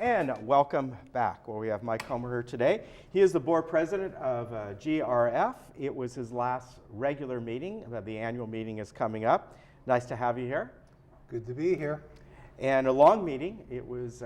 And welcome back, where we have Mike Comer here today. He is the board president of GRF. It was his last regular meeting. The annual meeting is coming up. Nice to have you here. Good to be here. And a long meeting. It was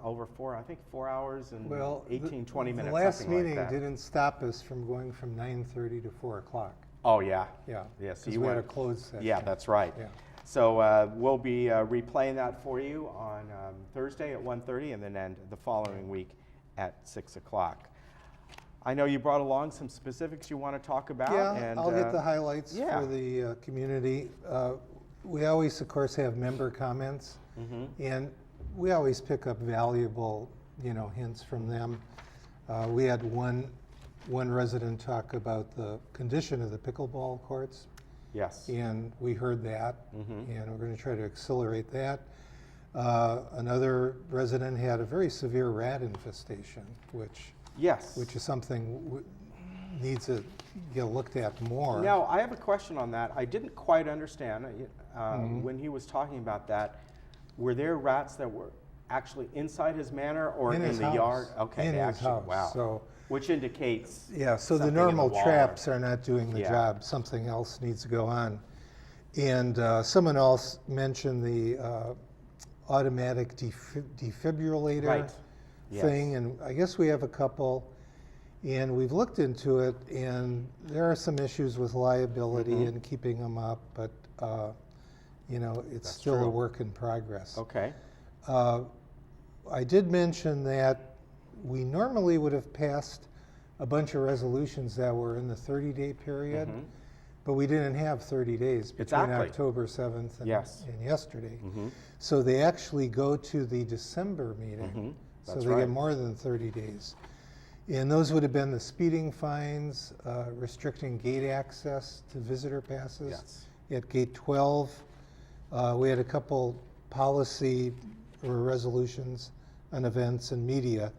over 4 hours and 20 minutes. The last meeting didn't stop us from going from 9:30 to 4 o'clock. Oh, yeah. Yeah. So you had a closed session. Yeah, that's right. Yeah. So we'll be replaying that for you on Thursday at 1:30 and then the following week at 6 o'clock. I know you brought along some specifics you want to talk about. Yeah, and, I'll get the highlights for the community. We always, of course, have member comments, and we always pick up valuable, hints from them. We had one resident talk about the condition of the pickleball courts. Yes. And we heard that, and we're going to try to accelerate that. Another resident had a very severe rat infestation, which is something needs to get looked at more. Now, I have a question on that. I didn't quite understand when he was talking about that. Were there rats that were actually inside his manor or in the yard? Okay, in his house. Wow. So, which indicates so the normal traps are not doing the job. Something else needs to go on. And someone else mentioned the automatic defibrillator thing, and I guess we have a couple, and we've looked into it, and there are some issues with liability and keeping them up, but it's still a work in progress. Okay. I did mention that we normally would have passed a bunch of resolutions that were in the 30-day period, but we didn't have 30 days between October 7th and yesterday. So they actually go to the December meeting, so they get more than 30 days. And those would have been the speeding fines, restricting gate access to visitor passes at gate 12. We had a couple policy or resolutions on events and media.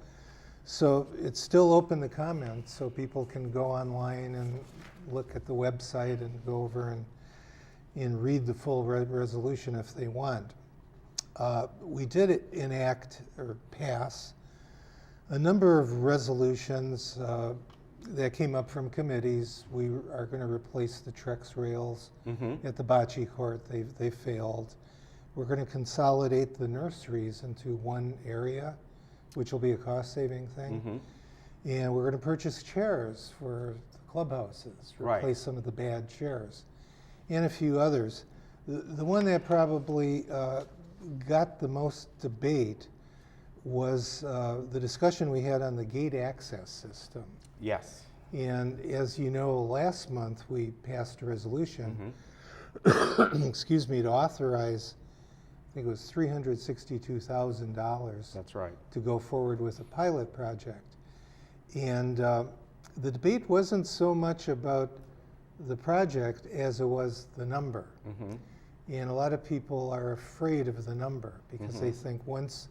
So it's still open to comments, so people can go online and look at the website and go over and read the full resolution if they want. We did enact or pass a number of resolutions that came up from committees. We are going to replace the Trex rails at the bocce court. They failed. We're going to consolidate the nurseries into one area, which will be a cost-saving thing. And we're going to purchase chairs for the clubhouses, replace some of the bad chairs, and a few others. The one that probably got the most debate was the discussion we had on the gate access system. Yes. And as you know, last month we passed a resolution, excuse me, to authorize, I think it was $362,000. That's right. To go forward with a pilot project. And the debate wasn't so much about the project as it was the number. And a lot of people are afraid of the number because they think once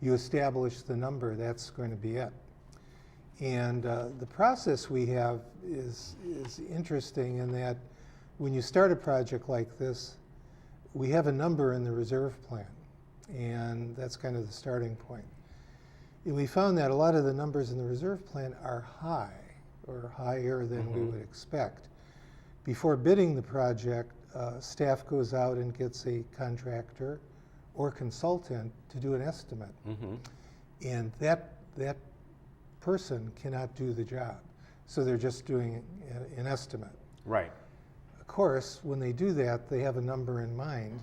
you establish the number, that's going to be it. And the process we have is interesting in that when you start a project like this, we have a number in the reserve plan, and that's kind of the starting point. And we found that a lot of the numbers in the reserve plan are high, or higher than we would expect. Before bidding the project, staff goes out and gets a contractor or consultant to do an estimate. And that person cannot do the job. So they're just doing an estimate. Right. Of course, when they do that, they have a number in mind,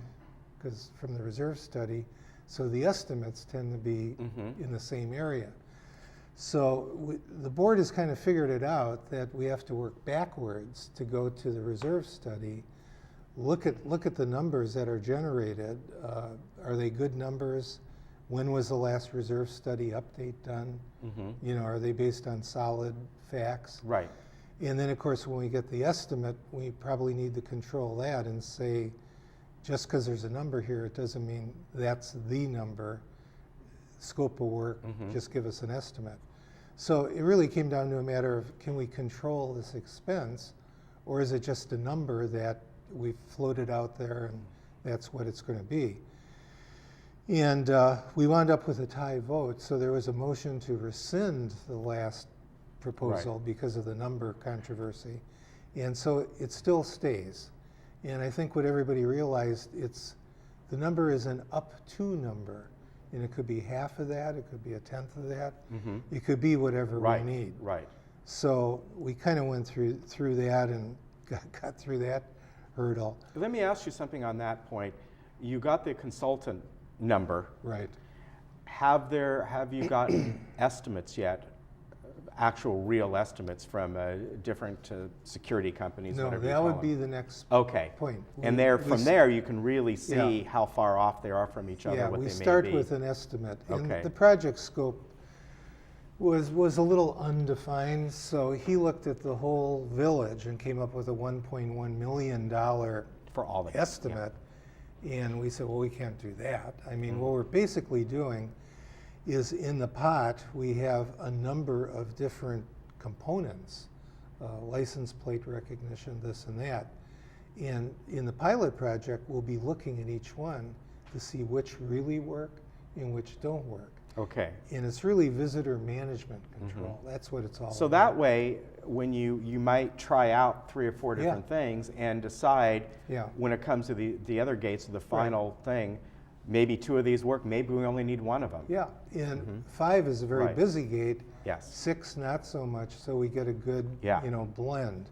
because from the reserve study, so the estimates tend to be in the same area. So the board has kind of figured it out that we have to work backwards to go to the reserve study, look at the numbers that are generated. Are they good numbers? When was the last reserve study update done? Are they based on solid facts? Right. And then, of course, when we get the estimate, we probably need to control that and say, just because there's a number here, it doesn't mean that's the number. Scope of work, just give us an estimate. So it really came down to a matter of, can we control this expense, or is it just a number that we've floated out there and that's what it's going to be? And we wound up with a tie vote, so there was a motion to rescind the last proposal because of the number controversy. And so it still stays. And I think what everybody realized, the number is an up to number. And it could be half of that, it could be a tenth of that, it could be whatever we need. Right. So we kind of went through that and got through that hurdle. Let me ask you something on that point. You got the consultant number. Right. Have you gotten estimates yet? Actual real estimates from different security companies? No, whatever you that call would them? be the next Okay. point. And from there you can really see how far off they are from each other, Yeah, what we they may be. start with an estimate. Okay. And the project scope was a little undefined, so he looked at the whole village and came up with a $1.1 million for all the estimate. And we said, well, we can't do that. I mean, what we're basically doing is in the pot, we have a number of different components, license plate recognition, this and that. And in the pilot project, we'll be looking at each one to see which really work and which don't work. Okay. And it's really visitor management control. That's what it's all So about. that way, when you might try out 3 or 4 different things and decide when it comes to the other gates, the final thing, maybe 2 of these work, maybe we only need 1 of them. Yeah, and 5 is a very busy gate. Yes. 6 not so much, so we get a good Yeah. blend.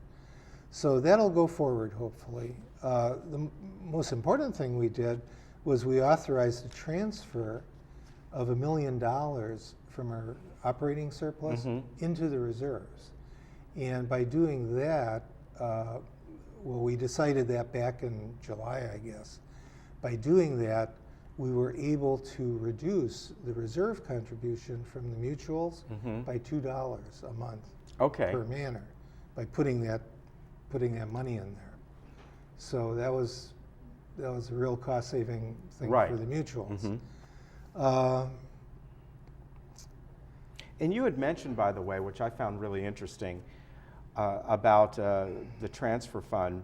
So that'll go forward, hopefully. The most important thing we did was we authorized a transfer of $1 million from our operating surplus into the reserves. And by doing that, we decided that back in July, I guess. By doing that, we were able to reduce the reserve contribution from the mutuals by $2 a month per manor by putting that money in there. So that was a real cost-saving thing for the mutuals. And you had mentioned, by the way, which I found really interesting, about the transfer fund,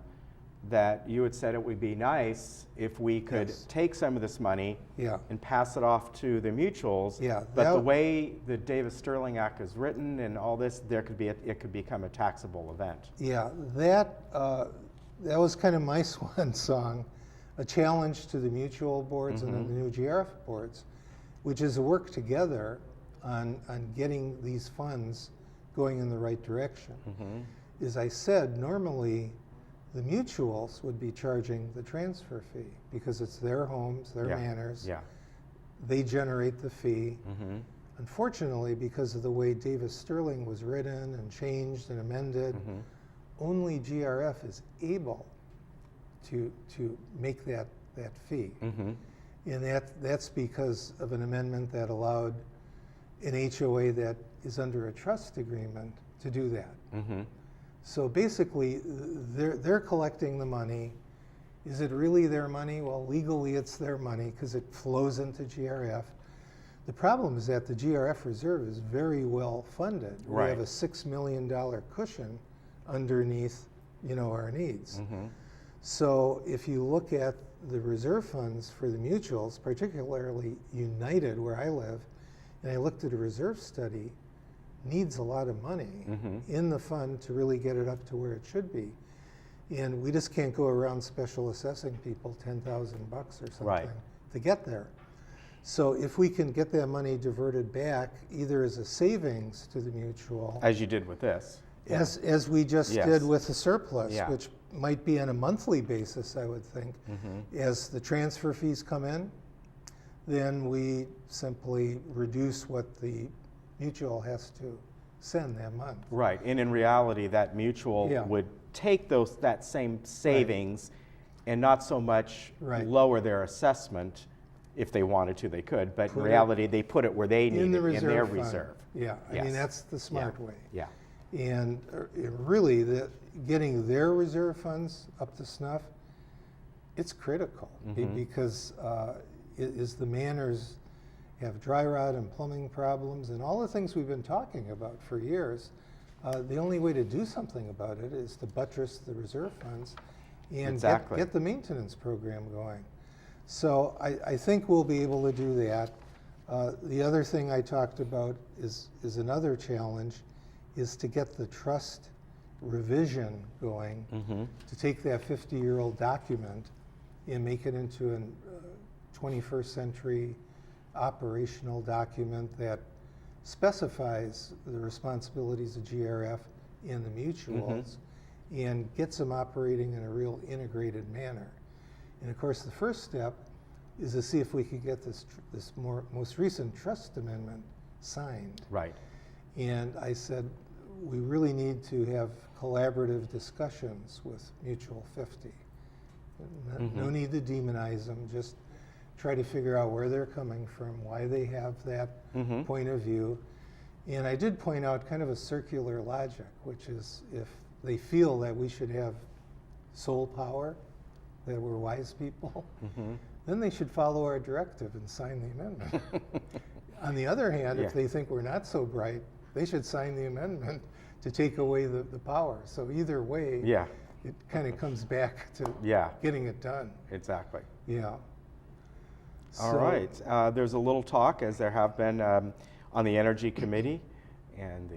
that you had said it would be nice if we could take some of this money and pass it off to the mutuals. Yeah, but the way the Davis-Sterling Act is written and all this, it could become a taxable event. Yeah, that was kind of my swan song, a challenge to the mutual boards and the new GRF boards, which is to work together on getting these funds going in the right direction. As I said, normally the mutuals would be charging the transfer fee because it's their homes, their manors. Yeah. They generate the fee. Unfortunately, because of the way Davis-Sterling was written and changed and amended, only GRF is able to make that fee. And that's because of an amendment that allowed an HOA that is under a trust agreement to do that. So basically, they're collecting the money. Is it really their money? Well, legally it's their money because it flows into GRF. The problem is that the GRF reserve is very well funded. We have a $6 million cushion underneath, our needs. So if you look at the reserve funds for the mutuals, particularly United, where I live, and I looked at a reserve study, needs a lot of money in the fund to really get it up to where it should be. And we just can't go around special assessing people $10,000 or something to get there. So if we can get that money diverted back, either as a savings to the mutual, as you did with this, as we just did with the surplus, which might be on a monthly basis, I would think, as the transfer fees come in, then we simply reduce what the mutual has to send that month. Right, and in reality, that mutual would take that same savings and not so much lower their assessment. If they wanted to, they could, but in reality, they put it where they need it, in their reserve. Yeah, I mean, that's the smart way. Yeah. And really, getting their reserve funds up to snuff, it's critical because as the manors have dry rot and plumbing problems and all the things we've been talking about for years, the only way to do something about it is to buttress the reserve funds and get the maintenance program going. So I think we'll be able to do that. The other thing I talked about is another challenge, is to get the trust revision going, to take that 50-year-old document and make it into a 21st century operational document that specifies the responsibilities of GRF and the mutuals and gets them operating in a real integrated manner. And of course, the first step is to see if we could get this most recent trust amendment signed. Right. And I said, we really need to have collaborative discussions with Mutual 50. No need to demonize them, just try to figure out where they're coming from, why they have that point of view. And I did point out kind of a circular logic, which is if they feel that we should have sole power, that we're wise people, then they should follow our directive and sign the amendment. On the other hand, if they think we're not so bright, they should sign the amendment to take away the power. So either way, it kind of comes back to getting it done. Exactly. Yeah. All right. There's a little talk, as there have been on the Energy Committee, and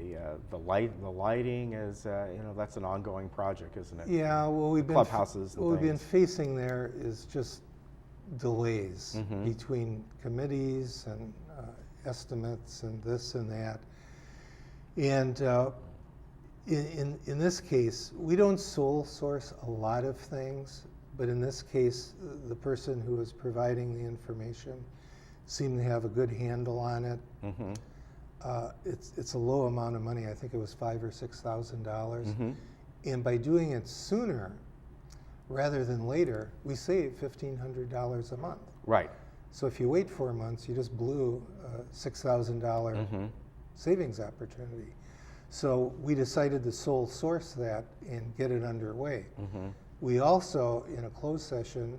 the lighting is that's an ongoing project, isn't it? Yeah. Well, we've been clubhouses. What we've been facing there is just delays between committees and estimates and this and that. And in this case, we don't sole source a lot of things, but in this case, the person who was providing the information seemed to have a good handle on it. It's a low amount of money. I think it was $5,000 or $6,000. And by doing it sooner rather than later, we save $1,500 a month. Right. So if you wait 4 months, you just blew a $6,000 savings opportunity. So we decided to sole source that and get it underway. We also, in a closed session,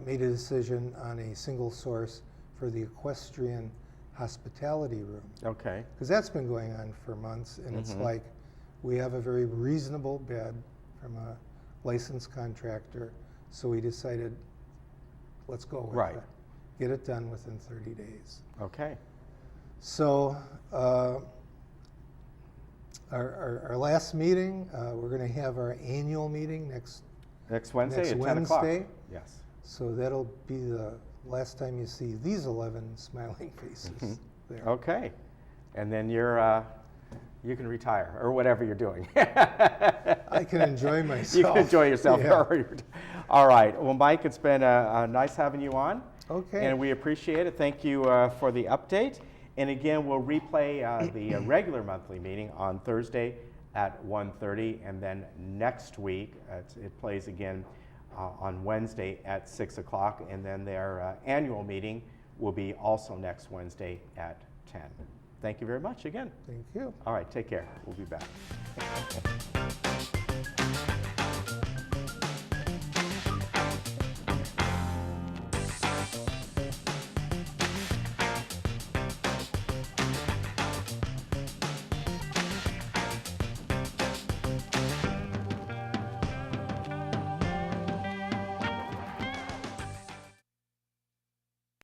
made a decision on a single source for the equestrian hospitality room. Okay. Because that's been going on for months, and it's like we have a very reasonable bid from a licensed contractor, so we decided, let's go with it. Get it done within 30 days. Okay. So our last meeting, we're going to have our annual meeting next Wednesday at 10 o'clock. Yes. So that'll be the last time you see these 11 smiling faces there. Okay. And then you can retire or whatever you're doing. I can enjoy myself. You can enjoy yourself. Yeah. All right. Well, Mike, it's been nice having you on. Okay. And we appreciate it. Thank you for the update. And again, we'll replay the regular monthly meeting on Thursday at 1:30, and then next week it plays again on Wednesday at 6 o'clock, and then their annual meeting will be also next Wednesday at 10. Thank you very much again. Thank you. All right, take care. We'll be back.